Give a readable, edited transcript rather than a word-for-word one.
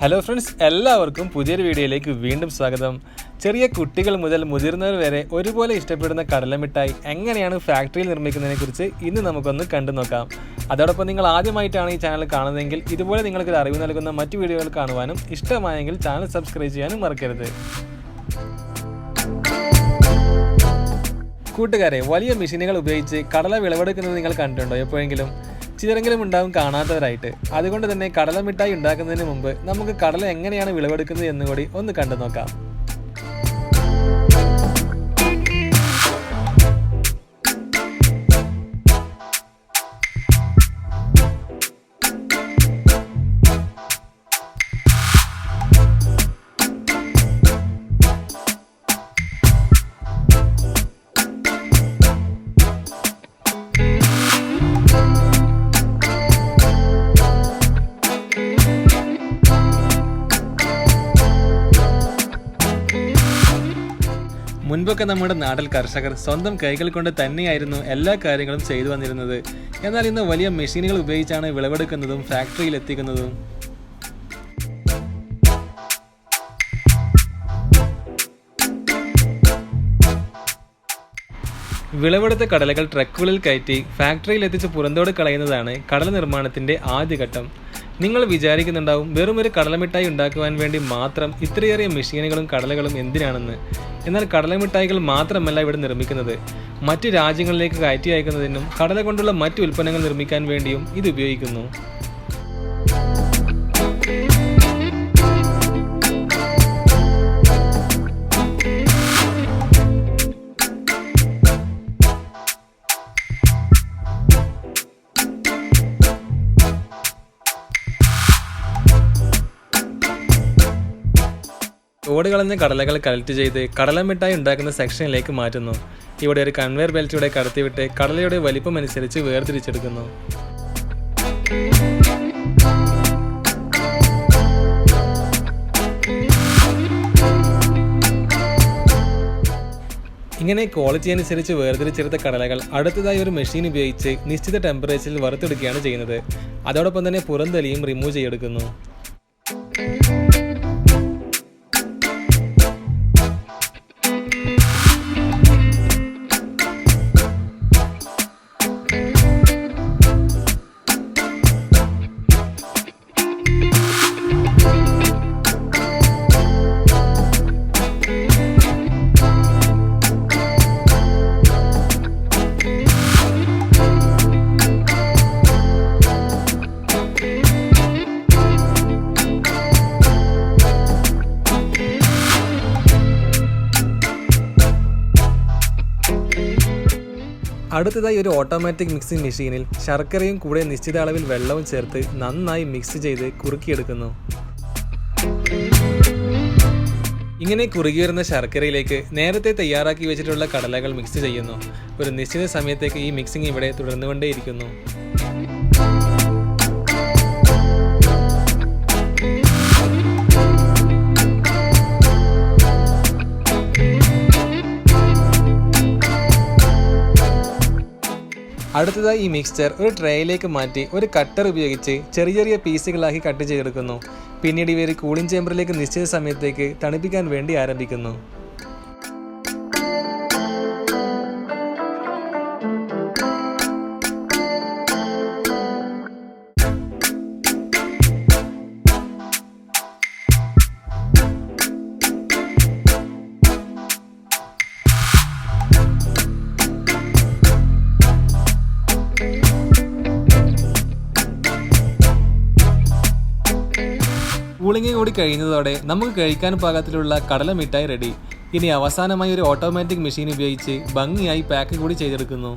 Hello friends, എല്ലാവർക്കും പുതിയൊരു വീഡിയോയിലേക്ക് വീണ്ടും സ്വാഗതം. ചെറിയ കുട്ടികൾ മുതൽ മുതിർന്നവർ വരെ ഒരുപോലെ ഇഷ്ടപ്പെടുന്ന കടലമിഠായി എങ്ങനെയാണ് ഫാക്ടറിയിൽ നിർമ്മിക്കുന്നതിനെക്കുറിച്ച് ഇന്ന് നമുക്കൊന്ന് കണ്ടു നോക്കാം. അതോടൊപ്പം നിങ്ങൾ ആദ്യമായിട്ടാണ് ഈ ചാനൽ കാണുന്നതെങ്കിൽ ഇതുപോലെ നിങ്ങൾക്കൊരു അറിവ് നൽകുന്ന മറ്റു വീഡിയോകൾ കാണുവാനും ഇഷ്ടമായെങ്കിൽ ചാനൽ സബ്സ്ക്രൈബ് ചെയ്യാനും മറക്കരുത്. കൂട്ടുകാരെ, വലിയ മെഷീനുകൾ ഉപയോഗിച്ച് കടല വിളവെടുക്കുന്നത് നിങ്ങൾ കണ്ടിട്ടുണ്ടോ എപ്പോഴെങ്കിലും? ചിലരെങ്കിലും ഉണ്ടാവും കാണാത്തവരായിട്ട്. അതുകൊണ്ട് തന്നെ കടലമിഠായി ഉണ്ടാക്കുന്നതിന് മുമ്പ് നമുക്ക് കടല എങ്ങനെയാണ് വിളവെടുക്കുന്നത് എന്നുകൂടി ഒന്ന് കണ്ടു നോക്കാം. മുൻപൊക്കെ നമ്മുടെ നാട്ടിൽ കർഷകർ സ്വന്തം കൈകൾ കൊണ്ട് തന്നെയായിരുന്നു എല്ലാ കാര്യങ്ങളും ചെയ്തു വന്നിരുന്നത്. എന്നാൽ ഇന്ന് വലിയ മെഷീനുകൾ ഉപയോഗിച്ചാണ് വിളവെടുക്കുന്നതും ഫാക്ടറിയിൽ എത്തിക്കുന്നതും. വിളവെടുത്ത കടലകൾ ട്രക്കുകളിൽ കയറ്റി ഫാക്ടറിയിൽ എത്തിച്ച് പുറന്തോട് കളയുന്നതാണ് കടല നിർമ്മാണത്തിന്റെ ആദ്യഘട്ടം. നിങ്ങൾ വിചാരിക്കുന്നുണ്ടാവും, വെറും ഒരു കടലമിഠായി ഉണ്ടാക്കുവാൻ വേണ്ടി മാത്രം ഇത്രയേറെ മെഷീനുകളും കടലകളും എന്തിനാണെന്ന്. എന്നാൽ കടലമിഠായികൾ മാത്രമല്ല ഇവിടെ നിർമ്മിക്കുന്നത്. മറ്റു രാജ്യങ്ങളിലേക്ക് കയറ്റി അയക്കുന്നതിനും കടല കൊണ്ടുള്ള മറ്റു ഉൽപ്പന്നങ്ങൾ നിർമ്മിക്കാൻ വേണ്ടിയും ഇത് ഉപയോഗിക്കുന്നു. തോട് കളഞ്ഞ കടലകൾ കളക്ട് ചെയ്ത് കടലമിഠായി ഉണ്ടാക്കുന്ന സെക്ഷനിലേക്ക് മാറ്റുന്നു. ഇവിടെ ഒരു കൺവെയർ ബെൽറ്റിലൂടെ കടത്തിവിട്ട് കടലയുടെ വലിപ്പം അനുസരിച്ച് വേർതിരിച്ചെടുക്കുന്നു. ഇങ്ങനെ ക്വാളിറ്റി അനുസരിച്ച് വേർതിരിച്ചെടുത്ത കടലകൾ അടുത്തതായി ഒരു മെഷീൻ ഉപയോഗിച്ച് നിശ്ചിത ടെമ്പറേച്ചറിൽ വറുത്തെടുക്കുകയാണ് ചെയ്യുന്നത്. അതോടൊപ്പം തന്നെ പുറന്തലിയും റിമൂവ് ചെയ്തെടുക്കുന്നു. അടുത്തതായി ഒരു ഓട്ടോമാറ്റിക് മിക്സിംഗ് മെഷീനിൽ ശർക്കരയും കൂടെ നിശ്ചിത അളവിൽ വെള്ളവും ചേർത്ത് നന്നായി മിക്സ് ചെയ്ത് കുറുക്കിയെടുക്കുന്നു. ഇങ്ങനെ കുറുകി വരുന്ന ശർക്കരയിലേക്ക് നേരത്തെ തയ്യാറാക്കി വെച്ചിട്ടുള്ള കടലകൾ മിക്സ് ചെയ്യുന്നു. ഒരു നിശ്ചിത സമയത്തേക്ക് ഈ മിക്സിംഗ് ഇവിടെ തുടർന്നുകൊണ്ടേയിരിക്കുന്നു. അടുത്തതായി ഈ മിക്സ്ചർ ഒരു ട്രേയിലേക്ക് മാറ്റി ഒരു കട്ടർ ഉപയോഗിച്ച് ചെറിയ ചെറിയ പീസുകളാക്കി കട്ട് ചെയ്തെടുക്കുന്നു. പിന്നീട് ഇവർ കൂളിംഗ് ചേമ്പറിലേക്ക് നിശ്ചിത സമയത്തേക്ക് തണുപ്പിക്കാൻ വേണ്ടി ആരംഭിക്കുന്നു. കൂളിംഗ് കൂടി കഴിയുന്നതോടെ നമുക്ക് കഴിക്കാൻ പാകത്തിലുള്ള കടലമിഠായി റെഡി. ഇനി അവസാനമായി ഒരു ഓട്ടോമാറ്റിക് മെഷീൻ ഉപയോഗിച്ച് ഭംഗിയായി പാക്ക് കൂടി ചെയ്തെടുക്കുന്നു.